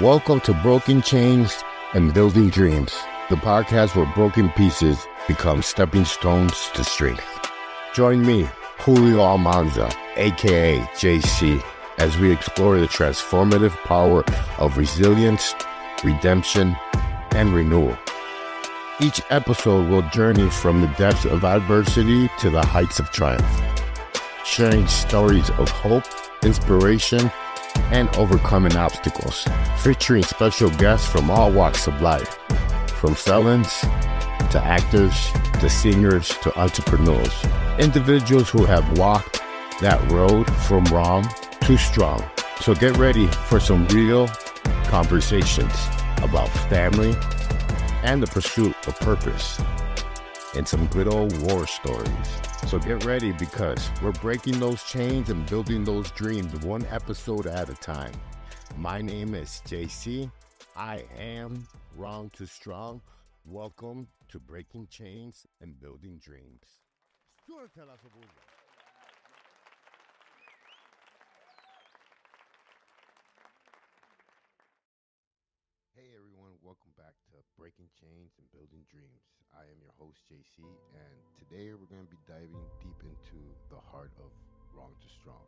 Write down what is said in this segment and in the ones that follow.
Welcome to Broken Chains and Building Dreams, the podcast where broken pieces become stepping stones to strength. Join me, Julio Almanza, aka JC, as we explore the transformative power of resilience, redemption, and renewal. Each episode will journey from the depths of adversity to the heights of triumph, sharing stories of hope, inspiration, and overcoming obstacles, featuring special guests from all walks of life, from felons to actors to singers to entrepreneurs, individuals who have walked that road from wrong to strong. So get ready for some real conversations about family and the pursuit of purpose, and some good old war stories. So get ready, because we're breaking those chains and building those dreams one episode at a time. My name is JC. I am Wrong to Strong. Welcome to Breaking Chains and Building Dreams. Hey everyone, welcome back to Breaking Chains and Building Dreams. I am your host JC, and today we're going to be diving deep into the heart of Wrong to Strong.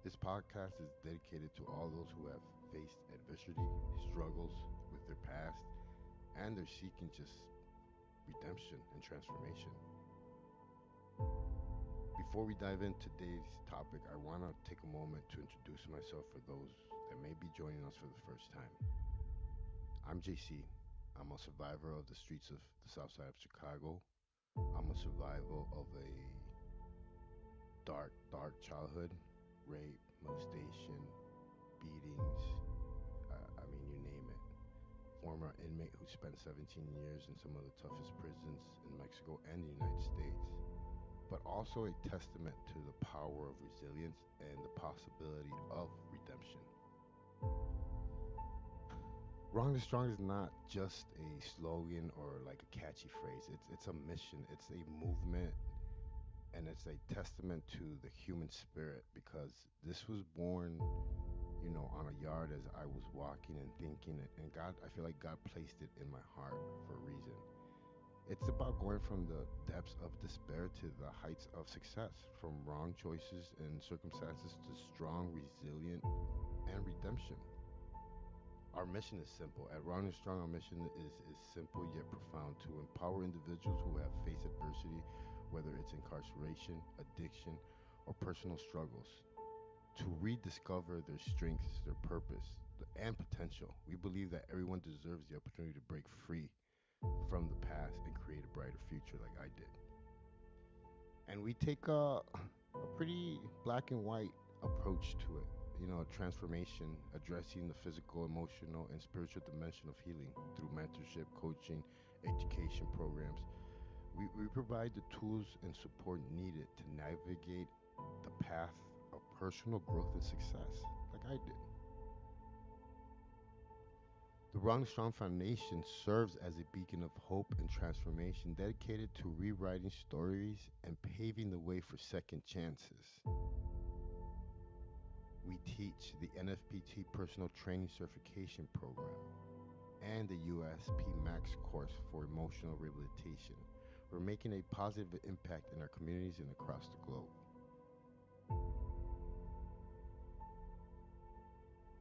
This podcast is dedicated to all those who have faced adversity, struggles with their past, and they're seeking just redemption and transformation. Before we dive into today's topic, I want to take a moment to introduce myself for those that may be joining us for the first time. I'm JC. I'm a survivor of the streets of the south side of Chicago. I'm a survivor of a dark childhood, rape, molestation, beatings, you name it. Former inmate who spent 17 years in some of the toughest prisons in Mexico and the United States. But also a testament to the power of resilience and the possibility of redemption. Wrong to Strong is not just a slogan or like a catchy phrase. It's a mission. It's a movement, and it's a testament to the human spirit, because this was born, on a yard as I was walking and thinking, and God, I feel like God placed it in my heart for a reason. It's about going from the depths of despair to the heights of success, from wrong choices and circumstances to strong, resilient, and redemption. Our mission is simple. At Wrong and Strong, our mission is simple yet profound: to empower individuals who have faced adversity, whether it's incarceration, addiction, or personal struggles, to rediscover their strengths, their purpose, and potential. We believe that everyone deserves the opportunity to break free from the past and create a brighter future like I did. And we take a pretty black and white approach to it. Transformation, addressing the physical, emotional, and spiritual dimension of healing through mentorship, coaching, education programs. We provide the tools and support needed to navigate the path of personal growth and success, like I did. The Wrong Strong Foundation serves as a beacon of hope and transformation, dedicated to rewriting stories and paving the way for second chances. We teach the NFPT Personal Training Certification Program and the USP Max course for emotional rehabilitation. We're making a positive impact in our communities and across the globe.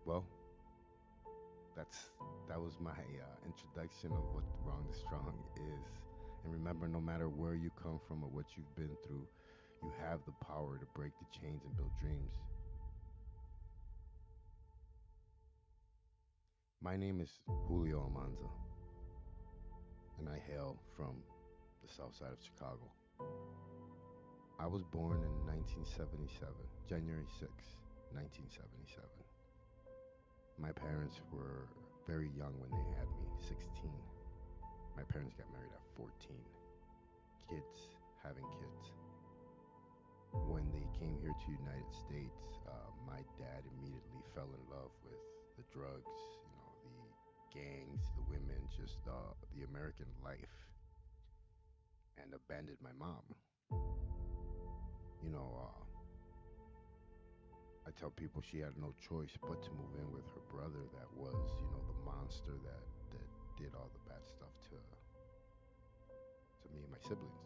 Well, that was my introduction of what Wrong to Strong is. And remember, no matter where you come from or what you've been through, you have the power to break the chains and build dreams. My name is Julio Almanza, and I hail from the south side of Chicago. I was born in 1977, January 6, 1977. My parents were very young when they had me, 16. My parents got married at 14. Having kids. When they came here to the United States, my dad immediately fell in love with the drugs, the gangs, the women, just the American life, and abandoned my mom. I tell people she had no choice but to move in with her brother brother that was, the monster that did all the bad stuff to me and my siblings.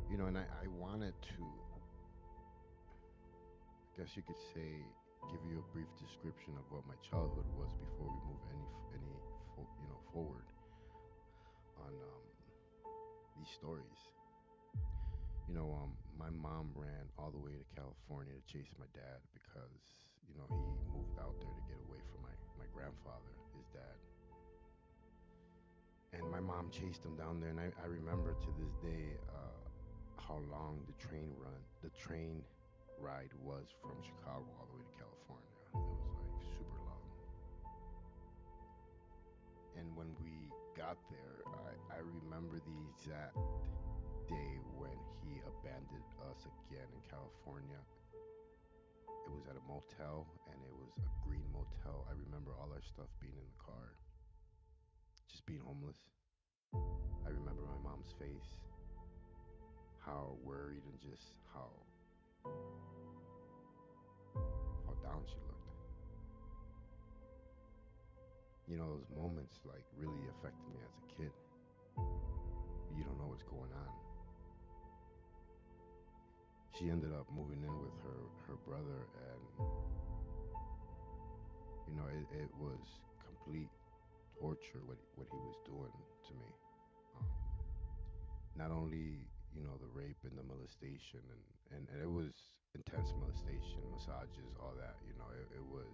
And I wanted to, I guess you could say, give you a brief description of what my childhood was before we move forward on these stories. My mom ran all the way to California to chase my dad because, he moved out there to get away from my grandfather, his dad. And my mom chased him down there, and I remember to this day how long the train ride was from Chicago all the way to California. It was like super long. And when we got there, I remember the exact day when he abandoned us again in California. It was at a motel, and it was a green motel. I remember all our stuff being in the car, just being homeless. I remember my mom's face, how worried and just how down she looked. Those moments like really affected me as a kid. You don't know what's going on. She ended up moving in with her brother, and it was complete torture what he was doing to me. Um, Not only the rape and the molestation, and it was intense molestation, massages, all that. It was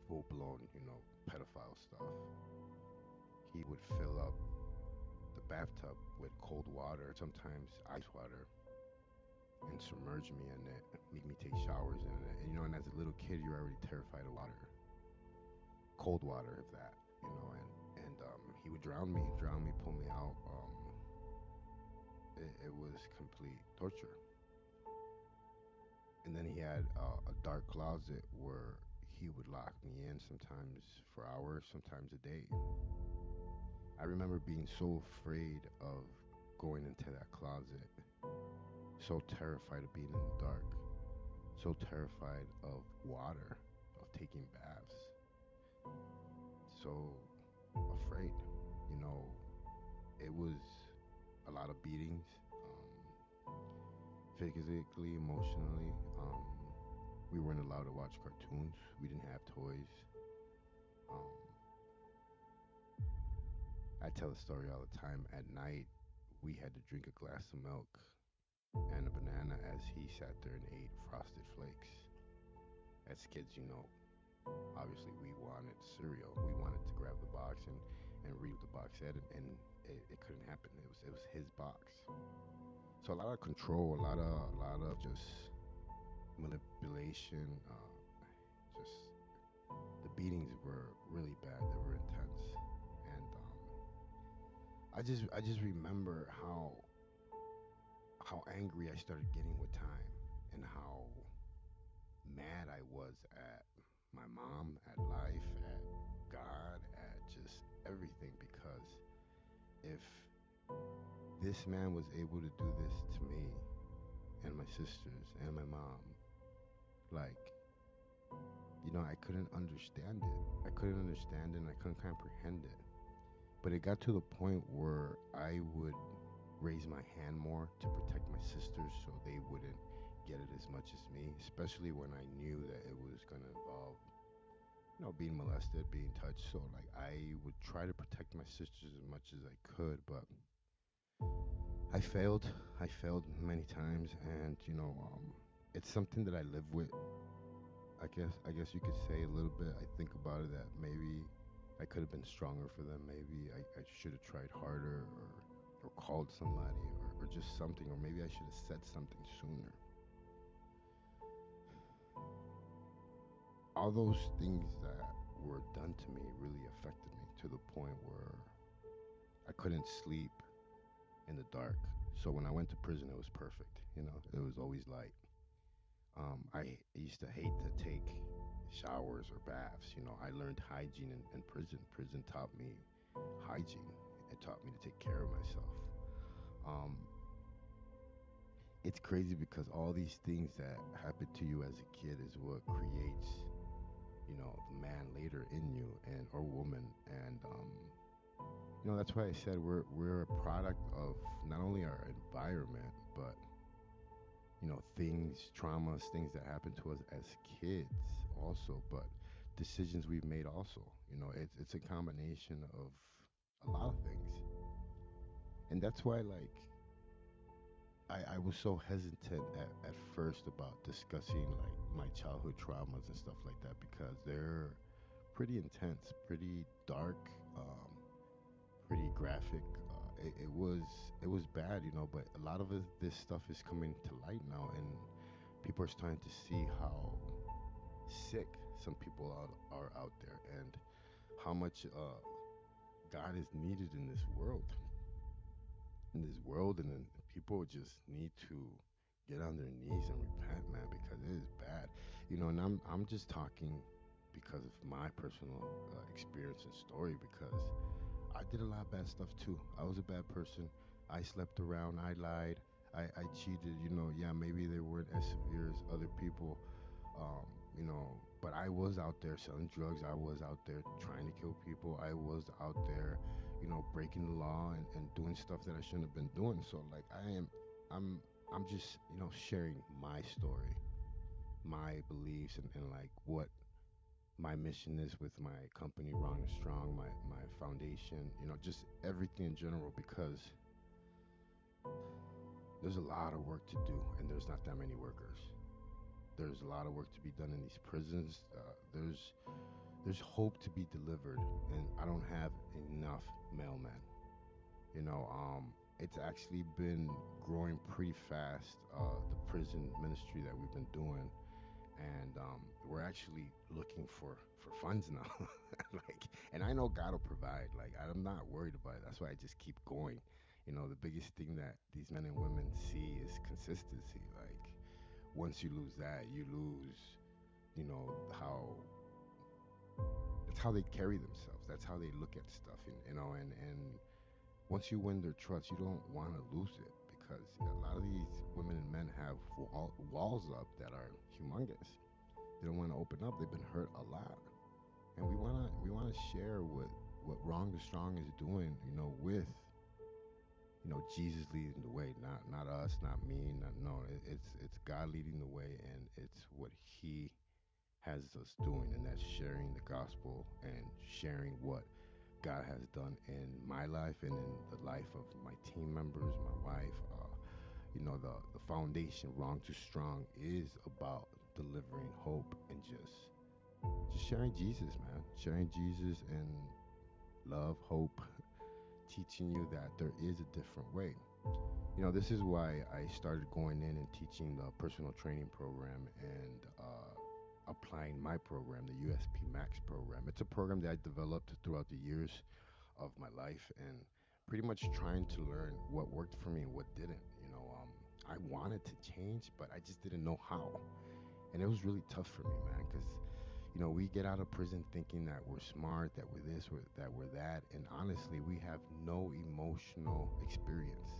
full blown pedophile stuff. He would fill up the bathtub with cold water, sometimes ice water, and submerge me in it, make me take showers in it. And as a little kid, you're already terrified of water, cold water, if that. And he would drown me, pull me out. It was complete torture. And then he had a dark closet where he would lock me in, sometimes for hours, sometimes a day. I remember being so afraid of going into that closet, so terrified of being in the dark, so terrified of water, of taking baths, so afraid. You know, it was a lot of beatings, physically, emotionally. We weren't allowed to watch cartoons. We didn't have toys. Um, I tell the story all the time. At night, we had to drink a glass of milk and a banana as he sat there and ate frosted flakes. As kids, obviously we wanted cereal. We wanted to grab the box and read what the box said, and it couldn't happen. It was his box. So a lot of control, a lot of just manipulation. Just the beatings were really bad. They were intense, and I just remember how angry I started getting with time, and how mad I was at my mom, at life, at God, at just everything. Because if this man was able to do this to me and my sisters and my mom, like, I couldn't understand it. I couldn't understand it, and I couldn't comprehend it. But it got to the point where I would raise my hand more to protect my sisters so they wouldn't get it as much as me, especially when I knew that it was going to involve, being molested, being touched. So, like, I would try to protect my sisters as much as I could, but I failed. I failed many times, and it's something that I live with. I guess you could say a little bit. I think about it that maybe I could have been stronger for them. Maybe I should have tried harder, or called somebody, or just something, or maybe I should have said something sooner. All those things that were done to me really affected me to the point where I couldn't sleep in the dark. So when I went to prison, it was perfect. It was always light. I used to hate to take showers or baths. I learned hygiene in prison. Prison taught me hygiene. It taught me to take care of myself. Um, it's crazy because all these things that happen to you as a kid is what creates, later in you and or woman, and that's why I said we're a product of not only our environment, but things, traumas, things that happen to us as kids also, but decisions we've made also. It's a combination of a lot of things, and that's why I was so hesitant at first about discussing like my childhood traumas and stuff like that because they're pretty intense, pretty dark, pretty graphic. It was bad, but a lot of this stuff is coming to light now, and people are starting to see how sick some people are out there, and how much God is needed in this world, and then people just need to get on their knees and repent, man, because it is bad, and I'm just talking because of my personal experience and story, because I did a lot of bad stuff too. I was a bad person. I slept around. I lied. I cheated. Yeah, maybe they weren't as severe as other people. Um, but I was out there selling drugs. I was out there trying to kill people. I was out there, breaking the law and doing stuff that I shouldn't have been doing. So like I'm, I'm just, sharing my story, my beliefs, and like what my mission is with my company, Wrong and Strong, my foundation, just everything in general, because there's a lot of work to do, and there's not that many workers. There's a lot of work to be done in these prisons. There's hope to be delivered, and I don't have enough mailmen. It's actually been growing pretty fast. The prison ministry that we've been doing, and we're actually looking for funds now. like, and I know God will provide. Like, I'm not worried about it. That's why I just keep going. The biggest thing that these men and women see is consistency. Like, once you lose that, you lose. How that's how they carry themselves. That's how they look at stuff. And once you win their trust, you don't want to lose it, because a lot of these women and men have walls up that are humongous. They don't want to open up. They've been hurt a lot, and we wanna share what Wrong to Strong is doing. With Jesus leading the way, not us, not me, not no. It's God leading the way, and it's what He has us doing, and that's sharing the gospel and sharing what God has done in my life and in the life of my team members, my wife. The foundation, Wrong to Strong, is about delivering hope and just sharing Jesus, man. Sharing Jesus and love, hope, teaching you that there is a different way. This is why I started going in and teaching the personal training program and applying my program, the USP Max program. It's a program that I developed throughout the years of my life, and pretty much trying to learn what worked for me and what didn't. I wanted to change, but I just didn't know how. And it was really tough for me, man, because we get out of prison thinking that we're smart, that we're this, that we're that, and honestly, we have no emotional experience.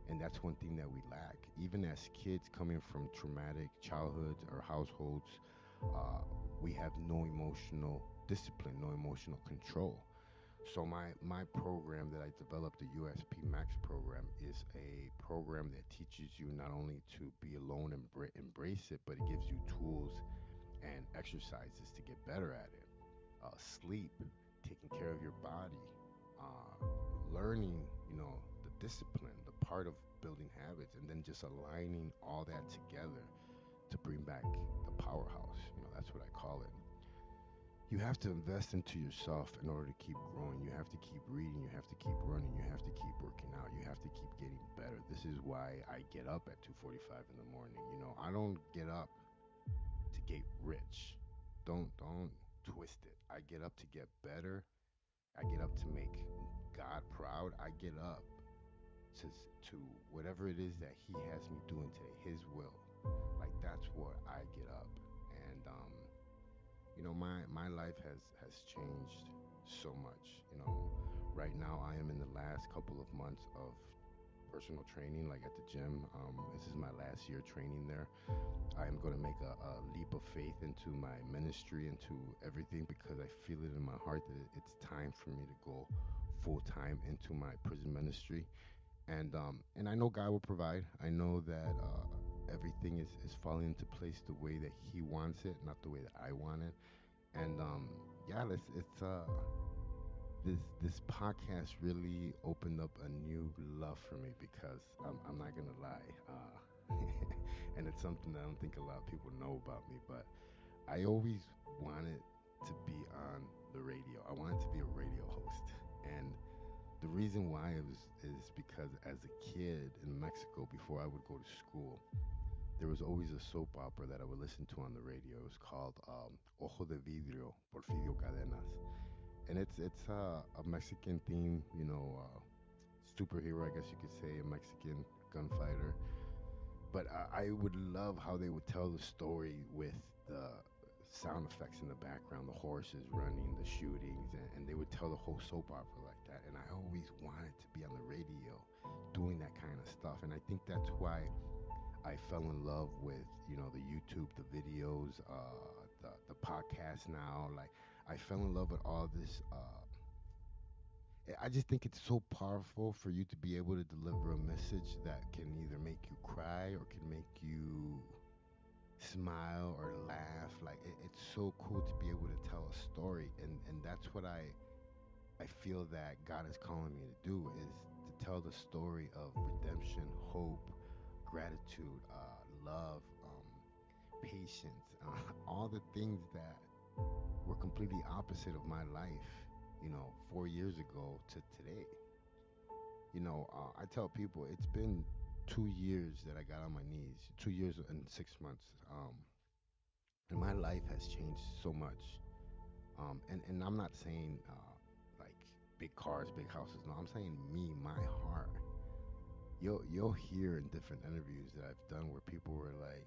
And that's one thing that we lack. Even as kids coming from traumatic childhoods or households, uh, we have no emotional discipline, no emotional control. So my program that I developed, the USP Max program, is a program that teaches you not only to be alone and embrace it, but it gives you tools and exercises to get better at it. Sleep, taking care of your body, learning, the discipline, the part of building habits, and then just aligning all that together to bring back the powerhouse. That's what I call it. You have to invest into yourself in order to keep growing. You have to keep reading. You have to keep running. You have to keep working out. You have to keep getting better. This is why I get up at 2:45 in the morning. I don't get up to get rich. Don't twist it. I get up to get better. I get up to make God proud. I get up to to whatever it is that He has me doing today, His will. Like, that's what I get up, and my life has changed so much. Right now I am in the last couple of months of personal training, like at the gym. This is my last year training there. I am going to make a leap of faith into my ministry, into everything, because I feel it in my heart that it's time for me to go full time into my prison ministry. And I know God will provide. I know that everything is falling into place the way that He wants it, not the way that I want it. And yeah, it's this podcast really opened up a new love for me because I'm not gonna lie, and it's something that I don't think a lot of people know about me, but I always wanted to be on the radio. I wanted to be a radio host, and the reason why is because as a kid in Mexico, before I would go to school, there was always a soap opera that I would listen to on the radio. It was called Ojo de Vidrio, Porfirio Cadenas, and it's a Mexican theme, superhero, I guess you could say, a Mexican gunfighter. But I would love how they would tell the story with the sound effects in the background, the horses running, the shootings, and they would tell the whole soap opera like that. And I always wanted to be on the radio doing that kind of stuff. And I think that's why I fell in love with, the YouTube, the videos, the podcast now. Like, I fell in love with all this. I just think it's so powerful for you to be able to deliver a message that can either make you cry or can make you smile or laugh. Like it's so cool to be able to tell a story, and that's what I feel that God is calling me to do is to tell the story of redemption, hope, gratitude, love, patience, all the things that were completely opposite of my life, 4 years ago to today. I tell people it's been 2 years that I got on my knees, 2 years and 6 months, and my life has changed so much. And I'm not saying like big cars, big houses. No, I'm saying me, my heart. You'll hear in different interviews that I've done where people were like,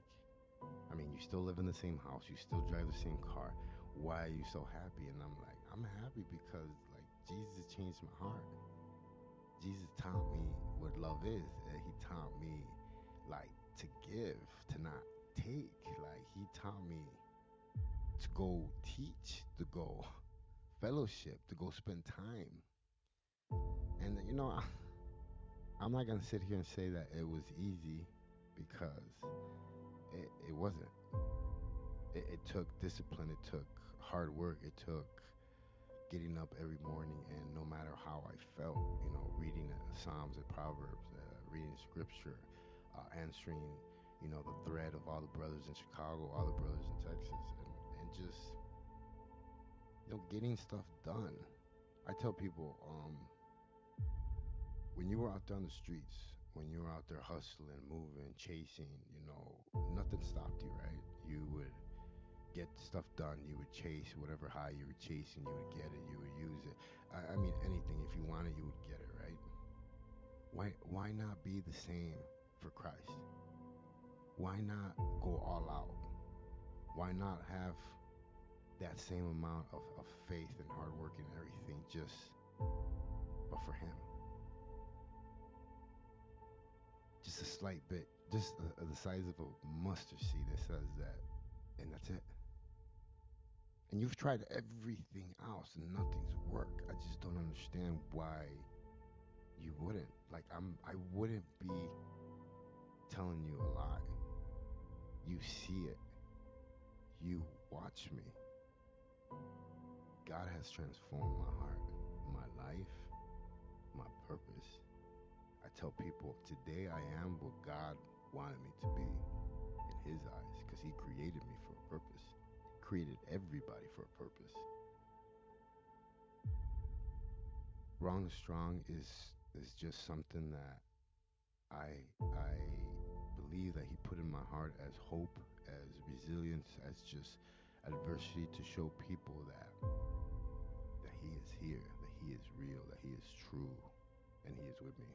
I mean, you still live in the same house, you still drive the same car. Why are you so happy? And I'm like, I'm happy because like Jesus changed my heart. Jesus taught me what love is. He taught me like to give, to not take. Like he taught me to go teach, to go fellowship, to go spend time. And I'm not gonna sit here and say that it was easy because it wasn't. It took discipline. It took hard work. It took getting up every morning, and no matter how I felt, reading Psalms and Proverbs, reading Scripture, answering, the thread of all the brothers in Chicago, all the brothers in Texas, and just, getting stuff done. I tell people, when you were out there on the streets, when you were out there hustling, moving, chasing, nothing stopped you, right? You would get stuff done. You would chase whatever high you were chasing. You would get it. You would use it. I mean, anything. If you want it, you would get it, right? Why not be the same for Christ? Why not go all out? Why not have that same amount of faith and hard work and everything just but for him? Just a slight bit, just the size of a mustard seed that says that, and that's it. And you've tried everything else and nothing's worked. I just don't understand why you wouldn't. Like I wouldn't be telling you a lie. You see it. You watch me. God has transformed my heart, my life, my purpose. I tell people today I am what God wanted me to be in his eyes because he created me for a purpose. He created everybody for a purpose. Wrong and strong is just something that I believe that he put in my heart as hope, as resilience, as just adversity to show people that he is here, that he is real, that he is true, and he is with me.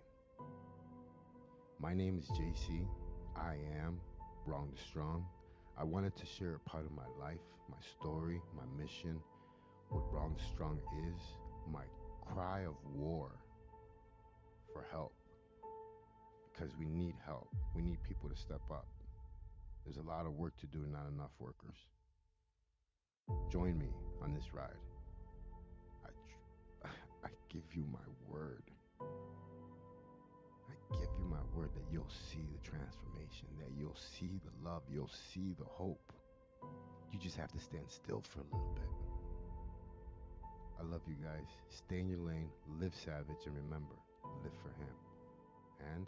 My name is JC. I am Wrong to Strong. I wanted to share a part of my life, my story, my mission, what Wrong to Strong is, my cry of war for help. because we need help. We need people to step up. There's a lot of work to do, not enough workers. Join me on this ride. I give you my word. I give you my word that you'll see the transformation, that you'll see the love, you'll see the hope. You just have to stand still for a little bit. I love you guys. Stay in your lane, live savage, and remember, live for him. And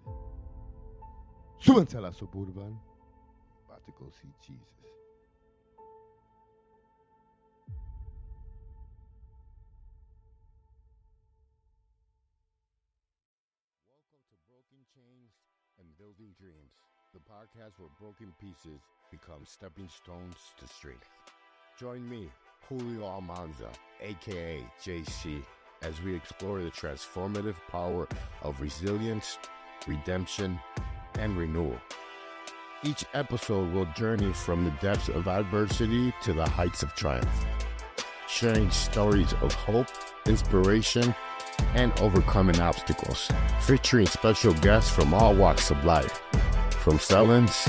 Subantala Soburban, about to go see Jesus. Welcome to Broken Chains and Building Dreams, the podcast where broken pieces become stepping stones to strength. Join me, Julio Almanza, aka JC, as we explore the transformative power of resilience, redemption, and renewal. Each episode will journey from the depths of adversity to the heights of triumph, sharing stories of hope, inspiration, and overcoming obstacles, featuring special guests from all walks of life, from felons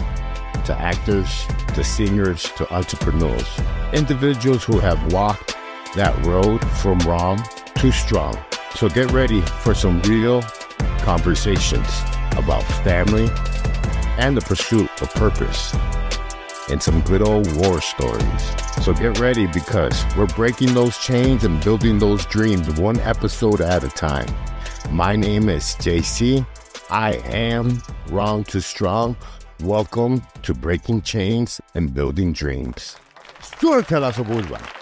to actors to singers to entrepreneurs, individuals who have walked that road from wrong to strong. So get ready for some real conversations about family and the pursuit of purpose, and some good old war stories. So get ready, because we're breaking those chains and building those dreams one episode at a time. My name is JC. I am Wrong to Strong. Welcome to Breaking Chains and Building Dreams. Suéltala, Soburban.